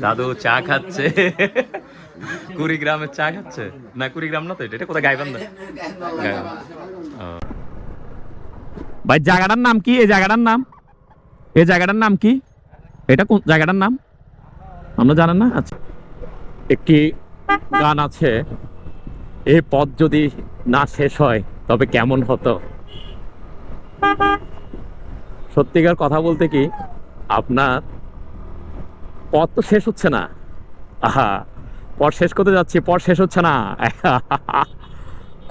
দাদু চা খাচ্ছে। কুড়িগ্রামের চা খাচ্ছে না, কুড়িগ্রাম না তো, এটা কোথায় গাইবান্ধা। ভাই জায়গাটার নাম কি? এই জায়গাটার নাম, এই জায়গাটার নাম কি? এটা কোন জায়গাটার নাম আমরা জানেন না? আচ্ছা, একটি গান আছে, এই পথ যদি না শেষ হয় তবে কেমন হতো। সত্যিকার কথা বলতে কি, আপনার পথ তো শেষ হচ্ছে না। আহা, পথ শেষ করতে যাচ্ছি, পথ শেষ হচ্ছে না।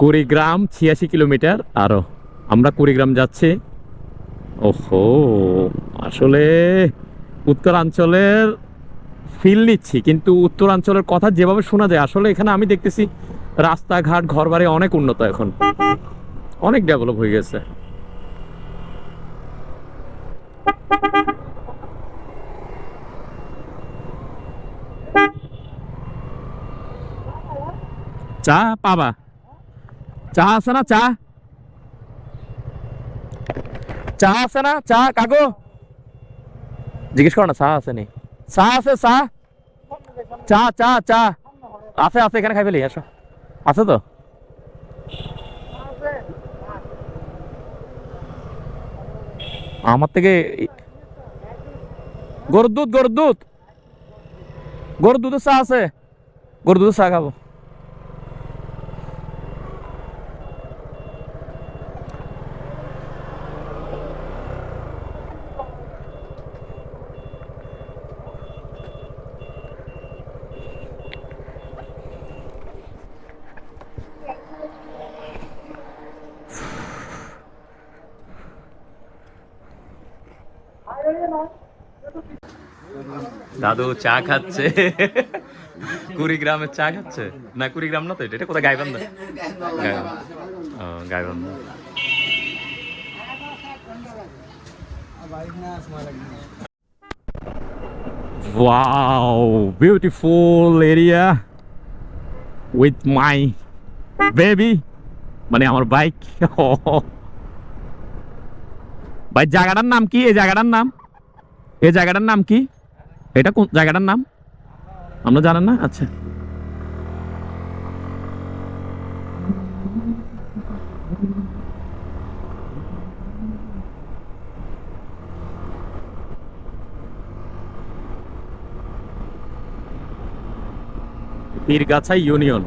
কুড়িগ্রাম 86 কিলোমিটার আরো, আমরা কুড়িগ্রাম যাচ্ছি। ওহো, আসলে উত্তরাঞ্চলের ফিল নিচ্ছি, কিন্তু উত্তরাঞ্চলের কথা যেভাবে শোনা যায়, আসলে এখানে আমি দেখতেছি রাস্তাঘাট ঘরবাড়ি অনেক উন্নত, এখন অনেক ডেভেলপ হয়ে গেছে। চা পাবা? চা আছে না? চা চা আছে না? চা কাকু জিজ্ঞেস করো না, চা আছে নি? চা আছে? চা চা চা চা আছে? আছে, এখানে খাই ফেলি, আসো। আছে তো? আমার থেকে গরুর দুধ, গরুর দুধ, গরুর দুধের চা আছে, গরুর দুধের চা খাবো। দাদু চা খাচ্ছে। কুড়িগ্রামের চা খাচ্ছে না, কুড়িগ্রাম না তো, এটা কোথায় Gaibandha. Gaibandha. Wow, beautiful area with my baby, মানে আমার বাইক। ভাই জায়গাটার নাম কি? এই জায়গাটার নাম, এই জায়গাটার নাম কি? এটা কোন জায়গাটার নাম আমরা জানেন না? আচ্ছা, পীরগাছা ইউনিয়ন।